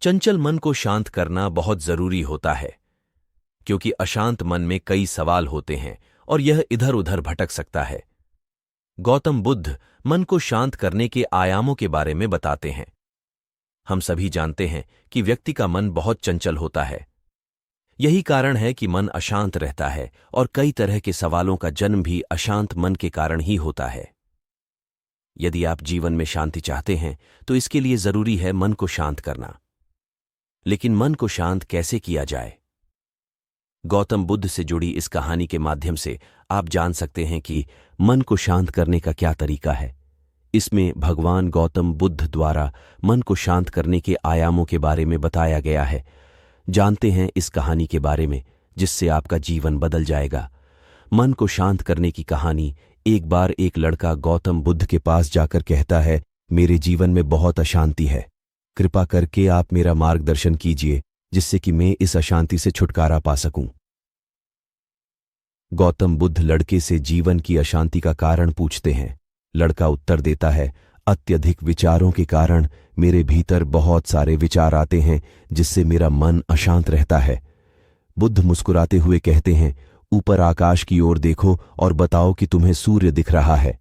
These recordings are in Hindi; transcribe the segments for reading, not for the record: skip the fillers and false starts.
चंचल मन को शांत करना बहुत जरूरी होता है, क्योंकि अशांत मन में कई सवाल होते हैं और यह इधर उधर भटक सकता है। गौतम बुद्ध मन को शांत करने के आयामों के बारे में बताते हैं। हम सभी जानते हैं कि व्यक्ति का मन बहुत चंचल होता है। यही कारण है कि मन अशांत रहता है और कई तरह के सवालों का जन्म भी अशांत मन के कारण ही होता है। यदि आप जीवन में शांति चाहते हैं तो इसके लिए जरूरी है मन को शांत करना। लेकिन मन को शांत कैसे किया जाए? गौतम बुद्ध से जुड़ी इस कहानी के माध्यम से आप जान सकते हैं कि मन को शांत करने का क्या तरीका है। इसमें भगवान गौतम बुद्ध द्वारा मन को शांत करने के आयामों के बारे में बताया गया है। जानते हैं इस कहानी के बारे में, जिससे आपका जीवन बदल जाएगा। मन को शांत करने की कहानी। एक बार एक लड़का गौतम बुद्ध के पास जाकर कहता है, मेरे जीवन में बहुत अशांति है, कृपा करके आप मेरा मार्गदर्शन कीजिए जिससे कि मैं इस अशांति से छुटकारा पा सकूं। गौतम बुद्ध लड़के से जीवन की अशांति का कारण पूछते हैं। लड़का उत्तर देता है, अत्यधिक विचारों के कारण मेरे भीतर बहुत सारे विचार आते हैं जिससे मेरा मन अशांत रहता है। बुद्ध मुस्कुराते हुए कहते हैं, ऊपर आकाश की ओर देखो और बताओ कि तुम्हें सूर्य दिख रहा है।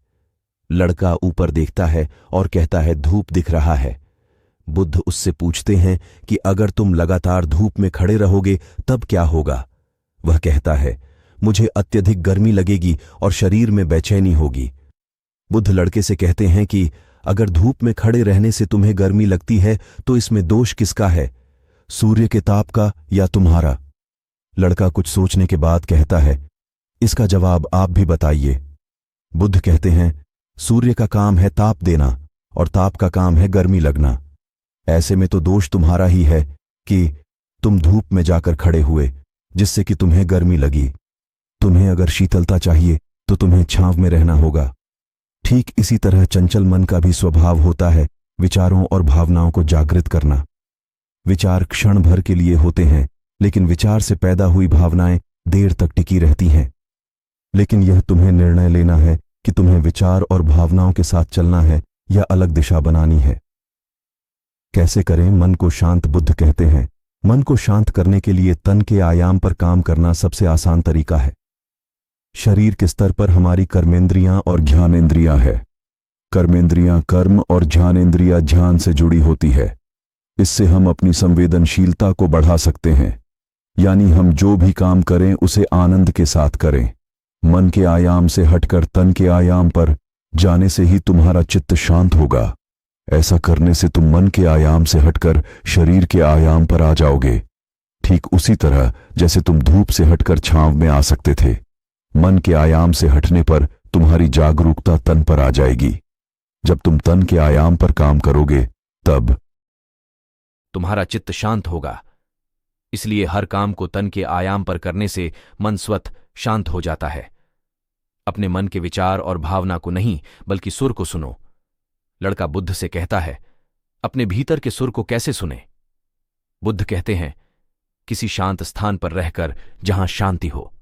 लड़का ऊपर देखता है और कहता है, धूप दिख रहा है। बुद्ध उससे पूछते हैं कि अगर तुम लगातार धूप में खड़े रहोगे तब क्या होगा? वह कहता है, मुझे अत्यधिक गर्मी लगेगी और शरीर में बेचैनी होगी। बुद्ध लड़के से कहते हैं कि अगर धूप में खड़े रहने से तुम्हें गर्मी लगती है तो इसमें दोष किसका है, सूर्य के ताप का या तुम्हारा? लड़का कुछ सोचने के बाद कहता है, इसका जवाब आप भी बताइए। बुद्ध कहते हैं, सूर्य का काम है ताप देना और ताप का काम है गर्मी लगना। ऐसे में तो दोष तुम्हारा ही है कि तुम धूप में जाकर खड़े हुए जिससे कि तुम्हें गर्मी लगी। तुम्हें अगर शीतलता चाहिए तो तुम्हें छांव में रहना होगा। ठीक इसी तरह चंचल मन का भी स्वभाव होता है विचारों और भावनाओं को जागृत करना। विचार क्षण भर के लिए होते हैं, लेकिन विचार से पैदा हुई भावनाएं देर तक टिकी रहती हैं। लेकिन यह तुम्हें निर्णय लेना है कि तुम्हें विचार और भावनाओं के साथ चलना है या अलग दिशा बनानी है। कैसे करें मन को शांत? बुद्ध कहते हैं, मन को शांत करने के लिए तन के आयाम पर काम करना सबसे आसान तरीका है। शरीर के स्तर पर हमारी कर्मेंद्रियां और ज्ञानेंद्रियां है। कर्मेंद्रियां कर्म और ज्ञानेंद्रियां ध्यान से जुड़ी होती है। इससे हम अपनी संवेदनशीलता को बढ़ा सकते हैं, यानी हम जो भी काम करें उसे आनंद के साथ करें। मन के आयाम से हटकर तन के आयाम पर जाने से ही तुम्हारा चित्त शांत होगा। ऐसा करने से तुम मन के आयाम से हटकर शरीर के आयाम पर आ जाओगे, ठीक उसी तरह जैसे तुम धूप से हटकर छांव में आ सकते थे। मन के आयाम से हटने पर तुम्हारी जागरूकता तन पर आ जाएगी। जब तुम तन के आयाम पर काम करोगे तब तुम्हारा चित्त शांत होगा। इसलिए हर काम को तन के आयाम पर करने से मन स्वतः शांत हो जाता है। अपने मन के विचार और भावना को नहीं, बल्कि सुर को सुनो। लड़का बुद्ध से कहता है, अपने भीतर के सुर को कैसे सुने? बुद्ध कहते हैं, किसी शांत स्थान पर रहकर जहां शांति हो,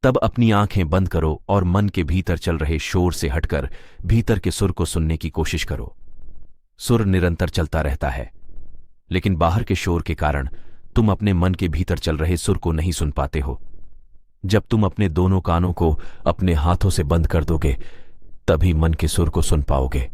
तब अपनी आंखें बंद करो और मन के भीतर चल रहे शोर से हटकर भीतर के सुर को सुनने की कोशिश करो। सुर निरंतर चलता रहता है, लेकिन बाहर के शोर के कारण तुम अपने मन के भीतर चल रहे सुर को नहीं सुन पाते हो। जब तुम अपने दोनों कानों को अपने हाथों से बंद कर दोगे, तभी मन के सुर को सुन पाओगे।